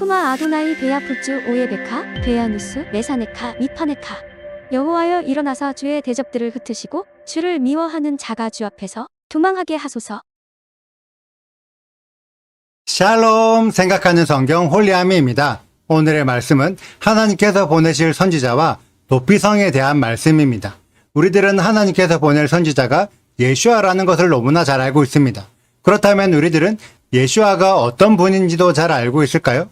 슈마 아도나이 베야푸츠 오예베카 베야누스 메사네카 미파네카. 여호와여 일어나사 주의 대적들을 흩으시고 주를 미워하는 자가 주 앞에서 도망하게 하소서. 샬롬 생각하는 성경 홀리아미입니다. 오늘의 말씀은 하나님께서 보내실 선지자와 도피성에 대한 말씀입니다. 우리들은 하나님께서 보낼 선지자가 예슈아라는 것을 너무나 잘 알고 있습니다. 그렇다면 우리들은 예슈아가 어떤 분인지도 잘 알고 있을까요?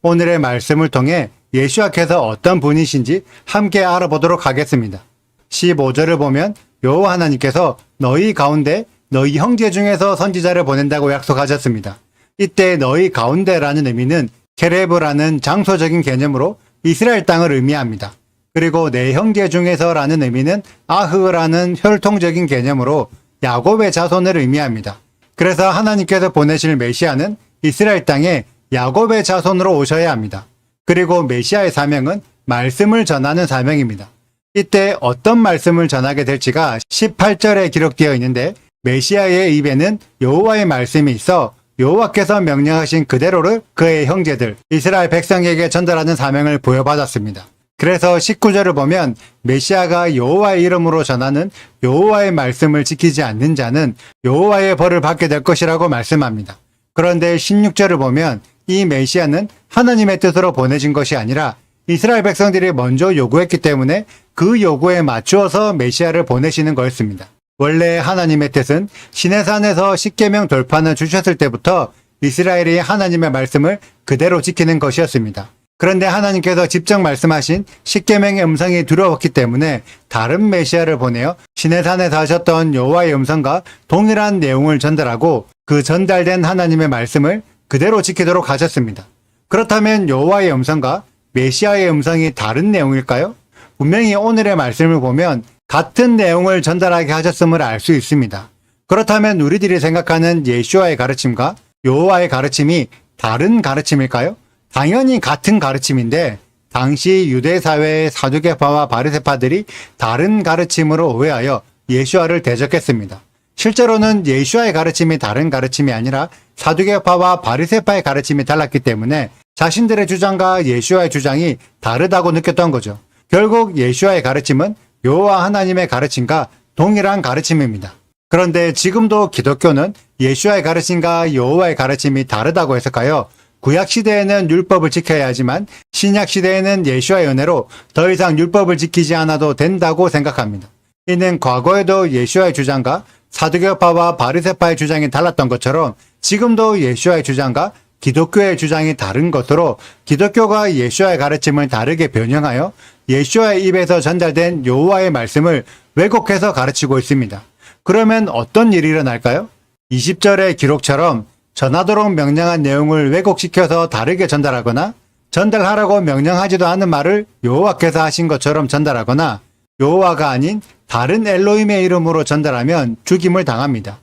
오늘의 말씀을 통해 예슈아께서 어떤 분이신지 함께 알아보도록 하겠습니다. 15절을 보면 여호와 하나님께서 너희 가운데 너희 형제 중에서 선지자를 보낸다고 약속하셨습니다. 이때 너희 가운데라는 의미는 케레브라는 장소적인 개념으로 이스라엘 땅을 의미합니다. 그리고 내 형제 중에서라는 의미는 아흐라는 혈통적인 개념으로 야곱의 자손을 의미합니다. 그래서 하나님께서 보내실 메시아는 이스라엘 땅에 야곱의 자손으로 오셔야 합니다. 그리고 메시아의 사명은 말씀을 전하는 사명입니다. 이때 어떤 말씀을 전하게 될지가 18절에 기록되어 있는데 메시아의 입에는 여호와의 말씀이 있어 여호와께서 명령하신 그대로를 그의 형제들 이스라엘 백성에게 전달하는 사명을 부여받았습니다. 그래서 19절을 보면 메시아가 여호와의 이름으로 전하는 여호와의 말씀을 지키지 않는 자는 여호와의 벌을 받게 될 것이라고 말씀합니다. 그런데 16절을 보면 이 메시아는 하나님의 뜻으로 보내진 것이 아니라 이스라엘 백성들이 먼저 요구했기 때문에 그 요구에 맞추어서 메시아를 보내시는 거였습니다. 원래 하나님의 뜻은 시내산에서 십계명 돌판을 주셨을 때부터 이스라엘이 하나님의 말씀을 그대로 지키는 것이었습니다. 그런데 하나님께서 직접 말씀하신 십계명의 음성이 두려웠기 때문에 다른 메시아를 보내어 시내산에서 하셨던 여호와의 음성과 동일한 내용을 전달하고 그 전달된 하나님의 말씀을 그대로 지키도록 하셨습니다. 그렇다면 여호와의 음성과 메시아의 음성이 다른 내용일까요? 분명히 오늘의 말씀을 보면 같은 내용을 전달하게 하셨음을 알 수 있습니다. 그렇다면 우리들이 생각하는 예수와의 가르침과 여호와의 가르침이 다른 가르침일까요? 당연히 같은 가르침인데 당시 유대 사회의 사두개파와 바리새파들이 다른 가르침으로 오해하여 예수와를 대적했습니다. 실제로는 예수와의 가르침이 다른 가르침이 아니라 사두개파와 바리새파의 가르침이 달랐기 때문에 자신들의 주장과 예수와의 주장이 다르다고 느꼈던 거죠. 결국 예수와의 가르침은 여호와 하나님의 가르침과 동일한 가르침입니다. 그런데 지금도 기독교는 예수와의 가르침과 여호와의 가르침이 다르다고 해석하여 구약시대에는 율법을 지켜야 하지만 신약시대에는 예수와의 은혜로 더 이상 율법을 지키지 않아도 된다고 생각합니다. 이는 과거에도 예수와의 주장과 사두개파와 바리새파의 주장이 달랐던 것처럼 지금도 예수와의 주장과 기독교의 주장이 다른 것으로 기독교가 예수와의 가르침을 다르게 변형하여 예수와의 입에서 전달된 여호와의 말씀을 왜곡해서 가르치고 있습니다. 그러면 어떤 일이 일어날까요? 20절의 기록처럼 전하도록 명령한 내용을 왜곡시켜서 다르게 전달하거나 전달하라고 명령하지도 않은 말을 여호와께서 하신 것처럼 전달하거나 여호와가 아닌 다른 엘로힘의 이름으로 전달하면 죽임을 당합니다.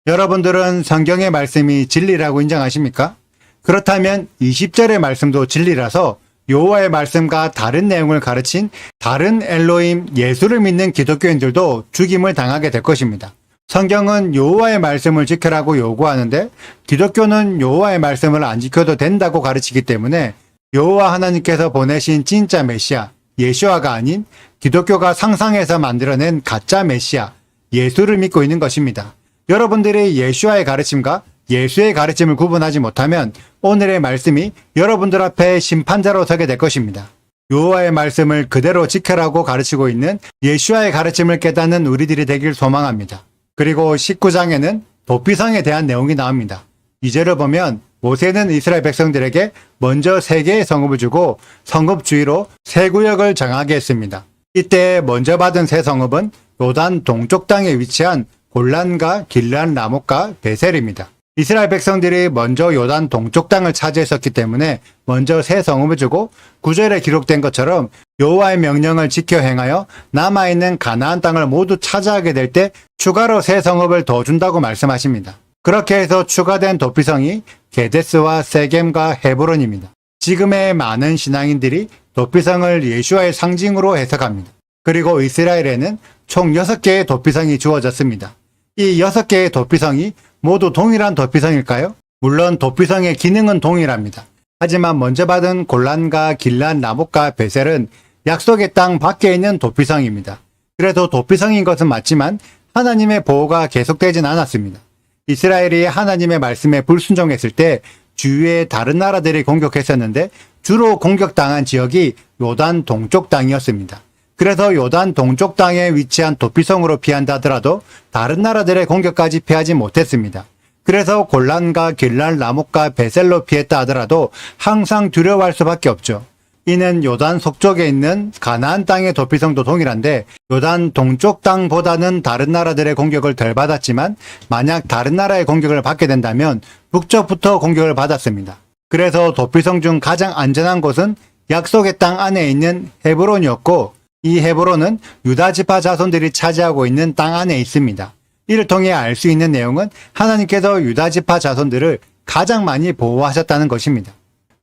여러분들은 성경의 말씀이 진리라고 인정하십니까? 그렇다면 20절의 말씀도 진리라서 여호와의 말씀과 다른 내용을 가르친 다른 엘로힘 예수를 믿는 기독교인들도 죽임을 당하게 될 것입니다. 성경은 여호와의 말씀을 지켜라고 요구하는데 기독교는 여호와의 말씀을 안 지켜도 된다고 가르치기 때문에 여호와 하나님께서 보내신 진짜 메시아 예수아가 아닌 기독교가 상상해서 만들어낸 가짜 메시아 예수를 믿고 있는 것입니다. 여러분들이 예수아의 가르침과 예수의 가르침을 구분하지 못하면 오늘의 말씀이 여러분들 앞에 심판자로 서게 될 것입니다. 여호와의 말씀을 그대로 지켜라고 가르치고 있는 예수아의 가르침을 깨닫는 우리들이 되길 소망합니다. 그리고 19장에는 도피성에 대한 내용이 나옵니다. 2절을 보면 모세는 이스라엘 백성들에게 먼저 3개의 성읍을 주고 성읍 주위로 3구역을 정하게 했습니다. 이때 먼저 받은 3성읍은 요단 동쪽 땅에 위치한 골란과 길르앗 라못과 베셀입니다. 이스라엘 백성들이 먼저 요단 동쪽 땅을 차지했었기 때문에 먼저 3성읍을 주고 9절에 기록된 것처럼 여호와의 명령을 지켜 행하여 남아있는 가나안 땅을 모두 차지하게 될 때 추가로 3성읍을 더 준다고 말씀하십니다. 그렇게 해서 추가된 도피성이 게데스와 세겜과 헤브론입니다. 지금의 많은 신앙인들이 도피성을 예수와의 상징으로 해석합니다. 그리고 이스라엘에는 총 6개의 도피성이 주어졌습니다. 이 6개의 도피성이 모두 동일한 도피성일까요? 물론 도피성의 기능은 동일합니다. 하지만 먼저 받은 골란과 길란, 라못과 베셀은 약속의 땅 밖에 있는 도피성입니다. 그래도 도피성인 것은 맞지만 하나님의 보호가 계속되진 않았습니다. 이스라엘이 하나님의 말씀에 불순종했을 때 주위의 다른 나라들이 공격했었는데 주로 공격당한 지역이 요단 동쪽 땅이었습니다. 그래서 요단 동쪽 땅에 위치한 도피성으로 피한다 하더라도 다른 나라들의 공격까지 피하지 못했습니다. 그래서 골란과 길란, 라못과 베셀로 피했다 하더라도 항상 두려워할 수밖에 없죠. 이는 요단 속쪽에 있는 가나안 땅의 도피성도 동일한데 요단 동쪽 땅보다는 다른 나라들의 공격을 덜 받았지만 만약 다른 나라의 공격을 받게 된다면 북쪽부터 공격을 받았습니다. 그래서 도피성 중 가장 안전한 곳은 약속의 땅 안에 있는 헤브론이었고 이 헤브론은 유다 지파 자손들이 차지하고 있는 땅 안에 있습니다. 이를 통해 알 수 있는 내용은 하나님께서 유다 지파 자손들을 가장 많이 보호하셨다는 것입니다.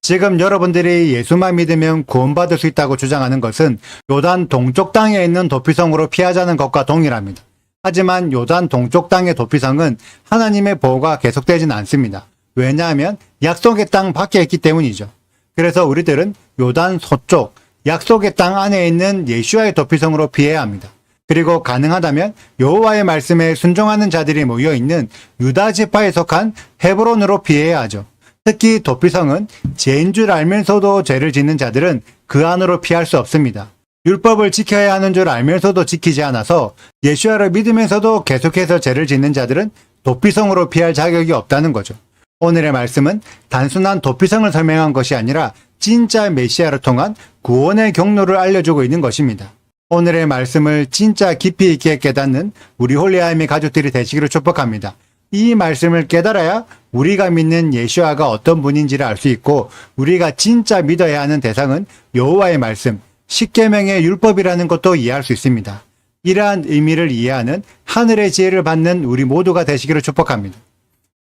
지금 여러분들이 예수만 믿으면 구원받을 수 있다고 주장하는 것은 요단 동쪽 땅에 있는 도피성으로 피하자는 것과 동일합니다. 하지만 요단 동쪽 땅의 도피성은 하나님의 보호가 계속되진 않습니다. 왜냐하면 약속의 땅 밖에 있기 때문이죠. 그래서 우리들은 요단 서쪽, 약속의 땅 안에 있는 예수와의 도피성으로 피해야 합니다. 그리고 가능하다면 여호와의 말씀에 순종하는 자들이 모여있는 유다 지파에 속한 헤브론으로 피해야 하죠. 특히 도피성은 죄인 줄 알면서도 죄를 짓는 자들은 그 안으로 피할 수 없습니다. 율법을 지켜야 하는 줄 알면서도 지키지 않아서 예수와를 믿으면서도 계속해서 죄를 짓는 자들은 도피성으로 피할 자격이 없다는 거죠. 오늘의 말씀은 단순한 도피성을 설명한 것이 아니라 진짜 메시아를 통한 구원의 경로를 알려주고 있는 것입니다. 오늘의 말씀을 진짜 깊이 있게 깨닫는 우리 홀리아임의 가족들이 되시기를 축복합니다. 이 말씀을 깨달아야 우리가 믿는 예수아가 어떤 분인지를 알 수 있고 우리가 진짜 믿어야 하는 대상은 여호와의 말씀, 십계명의 율법이라는 것도 이해할 수 있습니다. 이러한 의미를 이해하는 하늘의 지혜를 받는 우리 모두가 되시기를 축복합니다.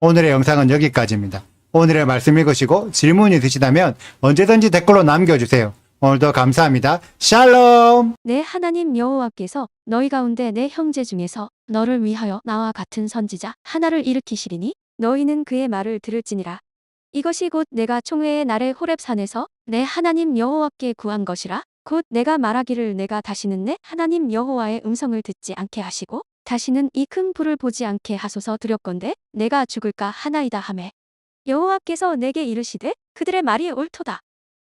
오늘의 영상은 여기까지입니다. 오늘의 말씀 읽으시고 질문이 있으시다면 언제든지 댓글로 남겨주세요. 오늘도 감사합니다. 샬롬! 내 하나님 여호와께서 너희 가운데 내 형제 중에서 너를 위하여 나와 같은 선지자 하나를 일으키시리니 너희는 그의 말을 들을지니라. 이것이 곧 내가 총회의 날에 호렙산에서 내 하나님 여호와께 구한 것이라. 곧 내가 말하기를 내가 다시는 내 하나님 여호와의 음성을 듣지 않게 하시고 다시는 이 큰 불을 보지 않게 하소서 두렵건대 내가 죽을까 하나이다 하매 여호와께서 내게 이르시되 그들의 말이 옳도다.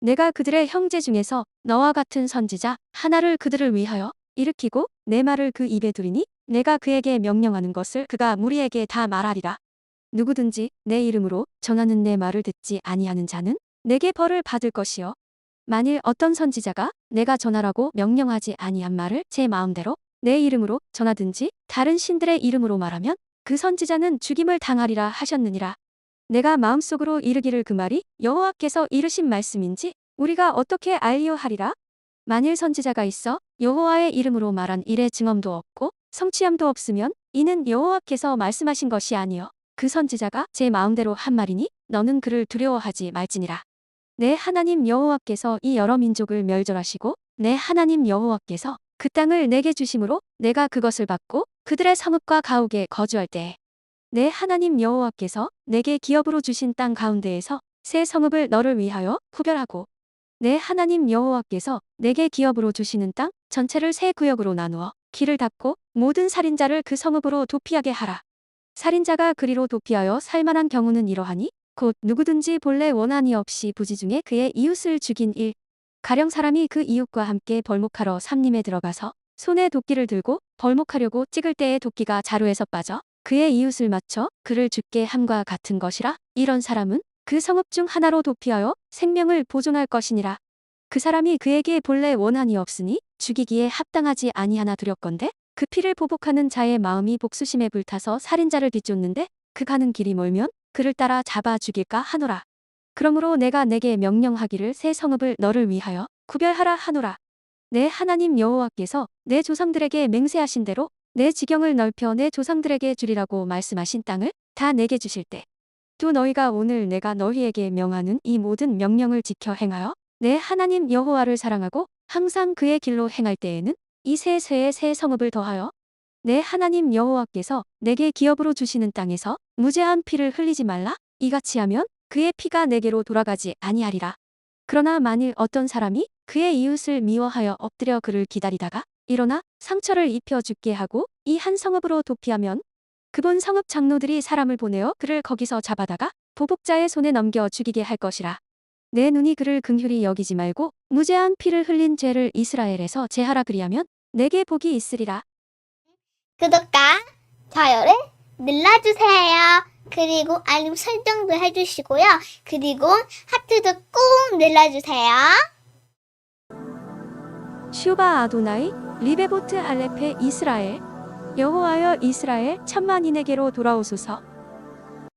내가 그들의 형제 중에서 너와 같은 선지자 하나를 그들을 위하여 일으키고 내 말을 그 입에 두리니 내가 그에게 명령하는 것을 그가 무리에게 다 말하리라. 누구든지 내 이름으로 전하는 내 말을 듣지 아니하는 자는 내게 벌을 받을 것이요 만일 어떤 선지자가 내가 전하라고 명령하지 아니한 말을 제 마음대로 내 이름으로 전하든지 다른 신들의 이름으로 말하면 그 선지자는 죽임을 당하리라 하셨느니라. 내가 마음속으로 이르기를 그 말이 여호와께서 이르신 말씀인지 우리가 어떻게 알리오하리라. 만일 선지자가 있어 여호와의 이름으로 말한 일의 증언도 없고 성취함도 없으면 이는 여호와께서 말씀하신 것이 아니요 그 선지자가 제 마음대로 한 말이니 너는 그를 두려워하지 말지니라. 내 하나님 여호와께서 이 여러 민족을 멸절하시고 내 하나님 여호와께서 그 땅을 내게 주심으로 내가 그것을 받고 그들의 성읍과 가옥에 거주할 때에 내 하나님 여호와께서 내게 기업으로 주신 땅 가운데에서 새 성읍을 너를 위하여 구별하고 내 하나님 여호와께서 내게 기업으로 주시는 땅 전체를 새 구역으로 나누어 길을 닫고 모든 살인자를 그 성읍으로 도피하게 하라. 살인자가 그리로 도피하여 살만한 경우는 이러하니 곧 누구든지 본래 원한이 없이 부지 중에 그의 이웃을 죽인 일 가령 사람이 그 이웃과 함께 벌목하러 삼림에 들어가서 손에 도끼를 들고 벌목하려고 찍을 때에 도끼가 자루에서 빠져 그의 이웃을 맞춰 그를 죽게 함과 같은 것이라. 이런 사람은 그 성읍 중 하나로 도피하여 생명을 보존할 것이니라. 그 사람이 그에게 본래 원한이 없으니 죽이기에 합당하지 아니하나 두렵건대 그 피를 보복하는 자의 마음이 복수심에 불타서 살인자를 비쫓는데 그 가는 길이 멀면 그를 따라 잡아 죽일까 하노라. 그러므로 내가 내게 명령하기를 새 성읍을 너를 위하여 구별하라 하노라. 내 하나님 여호와께서 내 조상들에게 맹세하신 대로 내 지경을 넓혀 내 조상들에게 주리라고 말씀하신 땅을 다 내게 주실 때 또 너희가 오늘 내가 너희에게 명하는 이 모든 명령을 지켜 행하여 내 하나님 여호와를 사랑하고 항상 그의 길로 행할 때에는 이 새 쇠에 새 성읍을 더하여 내 하나님 여호와께서 내게 기업으로 주시는 땅에서 무죄한 피를 흘리지 말라. 이같이 하면 그의 피가 내게로 돌아가지 아니하리라. 그러나 만일 어떤 사람이 그의 이웃을 미워하여 엎드려 그를 기다리다가 일어나 상처를 입혀 죽게 하고 이 한 성읍으로 도피하면 그본 성읍 장로들이 사람을 보내어 그를 거기서 잡아다가 보복자의 손에 넘겨 죽이게 할 것이라. 내 눈이 그를 긍휼히 여기지 말고 무죄한 피를 흘린 죄를 이스라엘에서 제하라. 그리하면 내게 복이 있으리라. 구독과 좋아요를 눌러주세요. 그리고 알림 설정도 해주시고요. 그리고 하트도 꼭 눌러주세요. 슈바 아도나이 리베보트 할레페 이스라엘 여호와여 이스라엘 천만인에게로 돌아오소서.